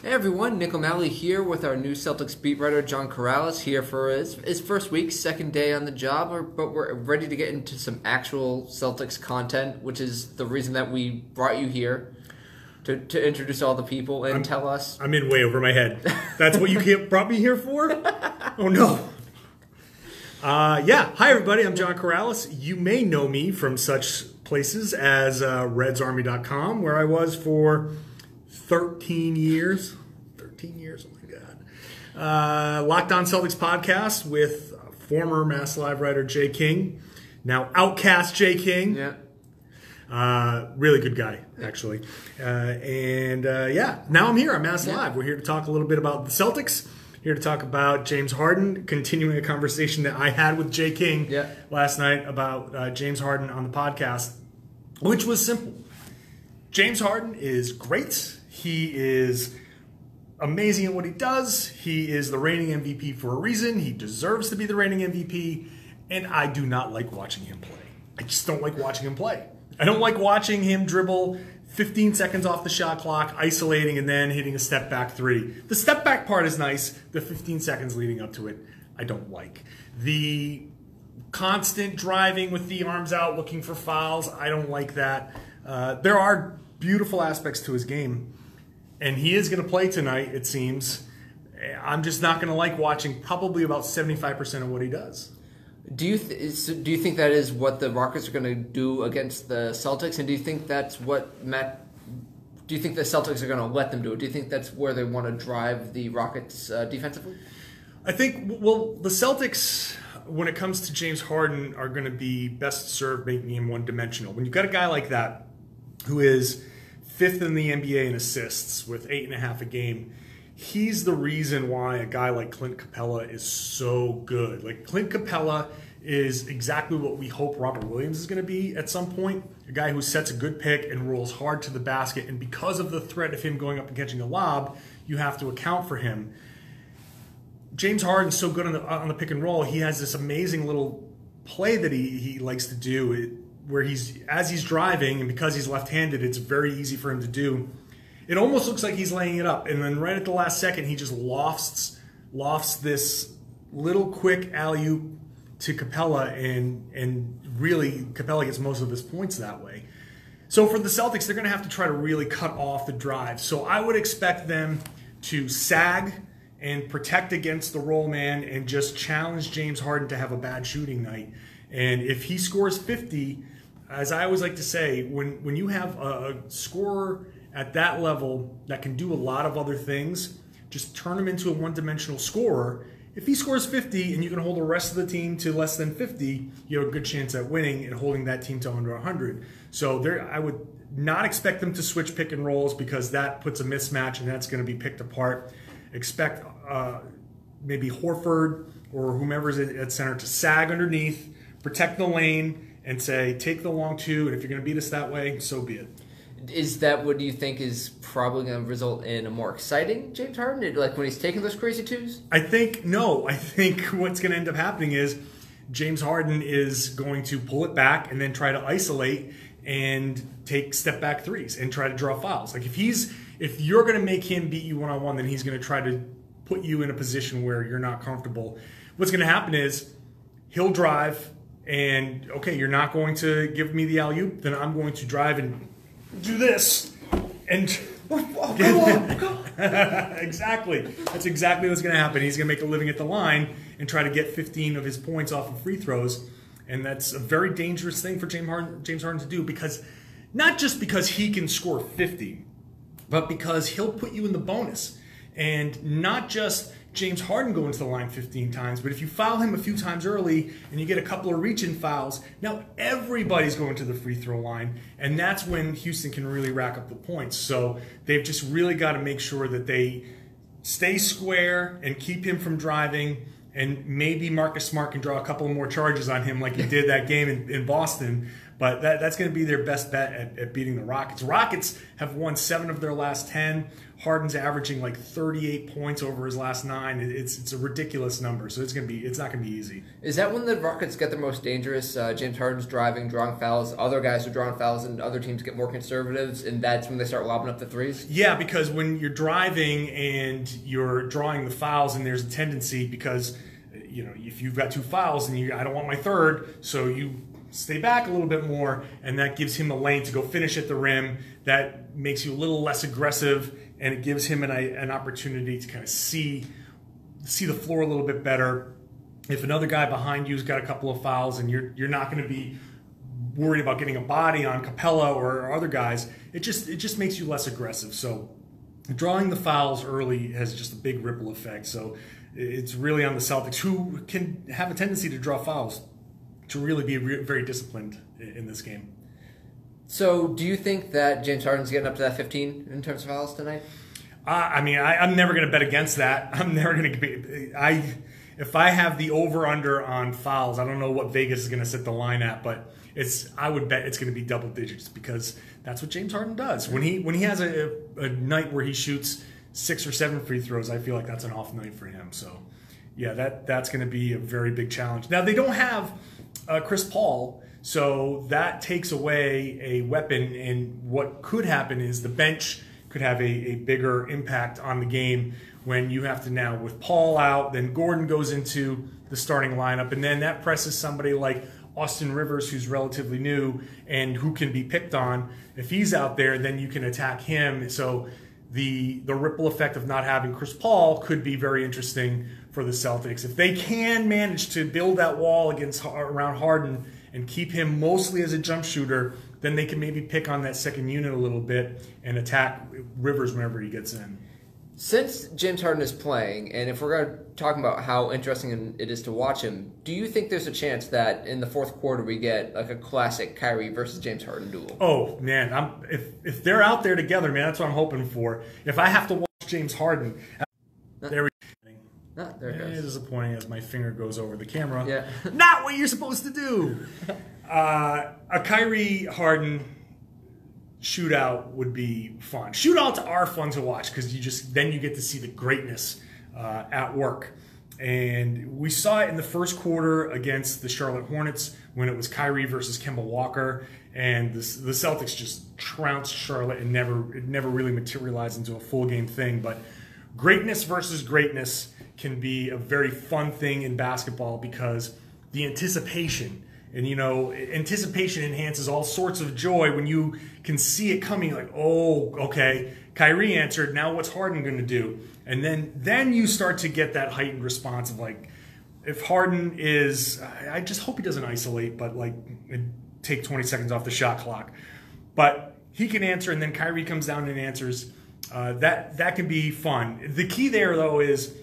Hey everyone, Nick O'Malley here with our new Celtics beat writer John Karalis here for his first week, second day on the job, but we're ready to get into some actual Celtics content, which is the reason that we brought you here, to introduce all the people and tell us. I'm in way over my head. That's what you brought me here for? Oh no. Hi everybody, I'm John Karalis. You may know me from such places as redsarmy.com, where I was for 13 years. 13 years, oh my God. Locked On Celtics podcast with former Mass Live writer Jay King, now Outcast Jay King. Yeah. Really good guy, actually. Now I'm here on Mass Live. We're here to talk a little bit about the Celtics. Here to talk about James Harden, continuing a conversation that I had with Jay King last night about James Harden on the podcast, which was simple. James Harden is great. He is amazing at what he does. He is the reigning MVP for a reason. He deserves to be the reigning MVP, and I do not like watching him play. I just don't like watching him play. I don't like watching him dribble 15 seconds off the shot clock, isolating, and then hitting a step back three. The step back part is nice. The 15 seconds leading up to it, I don't like. The constant driving with the arms out, looking for fouls, I don't like that. There are beautiful aspects to his game, and he is going to play tonight, it seems. I'm just not going to like watching probably about 75% of what he does. Do you think that is what the Rockets are going to do against the Celtics, and do you think that's what do you think the Celtics are going to let them do it? Do you think that's where they want to drive the Rockets defensively? I think, well, the Celtics, when it comes to James Harden, are going to be best served making him one-dimensional. When you've got a guy like that who is fifth in the NBA in assists with 8.5 a game, he's the reason why a guy like Clint Capella is so good. Like, Clint Capella is exactly what we hope Robert Williams is going to be at some point. A guy who sets a good pick and rolls hard to the basket, and because of the threat of him going up and catching a lob, you have to account for him. James Harden's so good on the pick and roll. He has this amazing little play that he likes to do, where as he's driving, and because he's left-handed, it's very easy for him to do. It almost looks like he's laying it up, and then right at the last second, he just lofts this little quick alley-oop to Capella, and really Capella gets most of his points that way. So for the Celtics, they're going to have to try to really cut off the drive. So I would expect them to sag and protect against the roll man and just challenge James Harden to have a bad shooting night. And if he scores 50, as I always like to say, when you have a scorer at that level that can do a lot of other things, just turn him into a one-dimensional scorer. If he scores 50 and you can hold the rest of the team to less than 50, you have a good chance at winning and holding that team to under 100. So I would not expect them to switch pick and rolls, because that puts a mismatch and that's going to be picked apart. Expect maybe Horford or whomever's at center to sag underneath, protect the lane, and say, take the long two, and if you're going to beat us that way, so be it. Is that what you think is probably going to result in a more exciting James Harden, like when he's taking those crazy twos? I think what's going to end up happening is James Harden is going to pull it back and then try to isolate and take step back threes and try to draw fouls. Like, if you're going to make him beat you one-on-one, then he's going to try to put you in a position where you're not comfortable. What's going to happen is he'll drive and, okay, you're not going to give me the alley-oop, then I'm going to drive and do this. And go on. Exactly. That's exactly what's going to happen. He's going to make a living at the line and try to get 15 of his points off of free throws. And that's a very dangerous thing for James Harden to do, because not just because he can score 50, but because he'll put you in the bonus. And not just James Harden going to the line 15 times, but if you foul him a few times early and you get a couple of reach-in fouls, now everybody's going to the free throw line, and that's when Houston can really rack up the points. So they've just really got to make sure that they stay square and keep him from driving, and maybe Marcus Smart can draw a couple more charges on him like he did that game in Boston. But that's going to be their best bet at beating the Rockets. Rockets have won 7 of their last 10. Harden's averaging like 38 points over his last 9. It's a ridiculous number, so it's not going to be easy. Is that when the Rockets get their most dangerous? James Harden's driving, drawing fouls. Other guys are drawing fouls, and other teams get more conservatives, and that's when they start lobbing up the threes. Yeah, because when you're driving and you're drawing the fouls, and there's a tendency because if you've got 2 fouls and I don't want my third, so you stay back a little bit more, and that gives him a lane to go finish at the rim. That makes you a little less aggressive, and it gives him an opportunity to kind of see the floor a little bit better. If another guy behind you's got a couple of fouls and you're not going to be worried about getting a body on Capella or other guys, it just makes you less aggressive. So drawing the fouls early has just a big ripple effect. So it's really on the Celtics, who can have a tendency to draw fouls, to really be very disciplined in this game. So do you think that James Harden's getting up to that 15 in terms of fouls tonight? I'm never going to bet against that. I'm never going to be. If I have the over/under on fouls, I don't know what Vegas is going to set the line at, but I would bet it's going to be double digits, because that's what James Harden does. When he has a night where he shoots 6 or 7 free throws, I feel like that's an off night for him. So yeah, that's going to be a very big challenge. Now they don't have Chris Paul, so that takes away a weapon, and what could happen is the bench could have a bigger impact on the game when you have to now, with Paul out, then Gordon goes into the starting lineup, and then that presses somebody like Austin Rivers, who's relatively new and who can be picked on. If he's out there, then you can attack him. So the ripple effect of not having Chris Paul could be very interesting for the Celtics. If they can manage to build that wall around Harden and keep him mostly as a jump shooter, then they can maybe pick on that second unit a little bit and attack Rivers whenever he gets in. Since James Harden is playing, and if we're going to talk about how interesting it is to watch him, do you think there's a chance that in the fourth quarter we get like a classic Kyrie versus James Harden duel? Oh man, if they're out there together, man, that's what I'm hoping for. If I have to watch James Harden, there we go. There it goes. Disappointing as my finger goes over the camera. Yeah. Not what you're supposed to do. A Kyrie Harden shootout would be fun. Shootouts are fun to watch because then you get to see the greatness at work. And we saw it in the first quarter against the Charlotte Hornets when it was Kyrie versus Kemba Walker, and the Celtics just trounced Charlotte and it never really materialized into a full game thing. But greatness versus greatness can be a very fun thing in basketball because the anticipation. And, anticipation enhances all sorts of joy when you can see it coming, like, oh, okay, Kyrie answered, now what's Harden going to do? And then you start to get that heightened response of, like, if Harden is, I just hope he doesn't isolate, but, like, take 20 seconds off the shot clock. But he can answer, and then Kyrie comes down and answers. That can be fun. The key there, though, is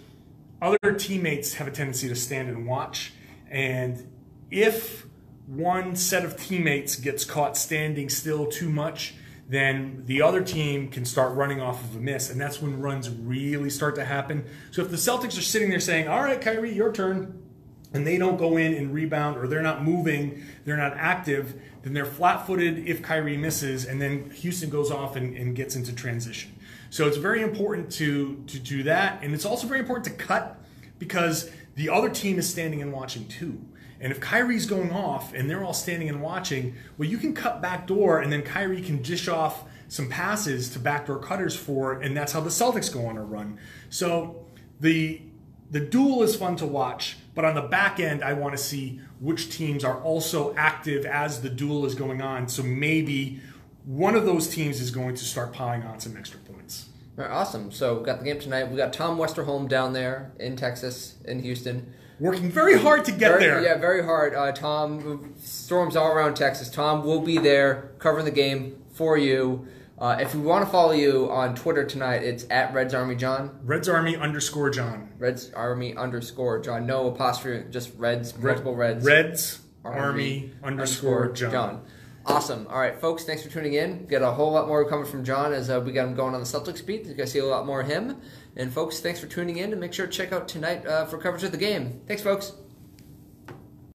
other teammates have a tendency to stand and watch. And if one set of teammates gets caught standing still too much, then the other team can start running off of a miss, and that's when runs really start to happen. So if the Celtics are sitting there saying, all right, Kyrie, your turn, and they don't go in and rebound, or they're not moving, they're not active, then they're flat-footed if Kyrie misses, and then Houston goes off and gets into transition. So it's very important to do that, and it's also very important to cut because the other team is standing and watching too. And if Kyrie's going off and they're all standing and watching, well, you can cut backdoor, and then Kyrie can dish off some passes to backdoor cutters and that's how the Celtics go on a run. So the duel is fun to watch, but on the back end, I want to see which teams are also active as the duel is going on. So maybe one of those teams is going to start piling on some extra points. All right, awesome. So we got the game tonight. We got Tom Westerholm down there in Texas, in Houston. Working very hard to get there. Yeah, very hard. Tom, storms all around Texas. Tom will be there covering the game for you. If you want to follow you on Twitter tonight, it's at Reds Army John. Reds Army _ John. Reds Army _ John. No apostrophe, just Reds, multiple Reds. Reds Army _ John. Awesome. All right, folks, thanks for tuning in. Get a whole lot more coming from John as we got him going on the Celtics beat. You guys see a lot more of him. And, folks, thanks for tuning in. And make sure to check out tonight for coverage of the game. Thanks, folks.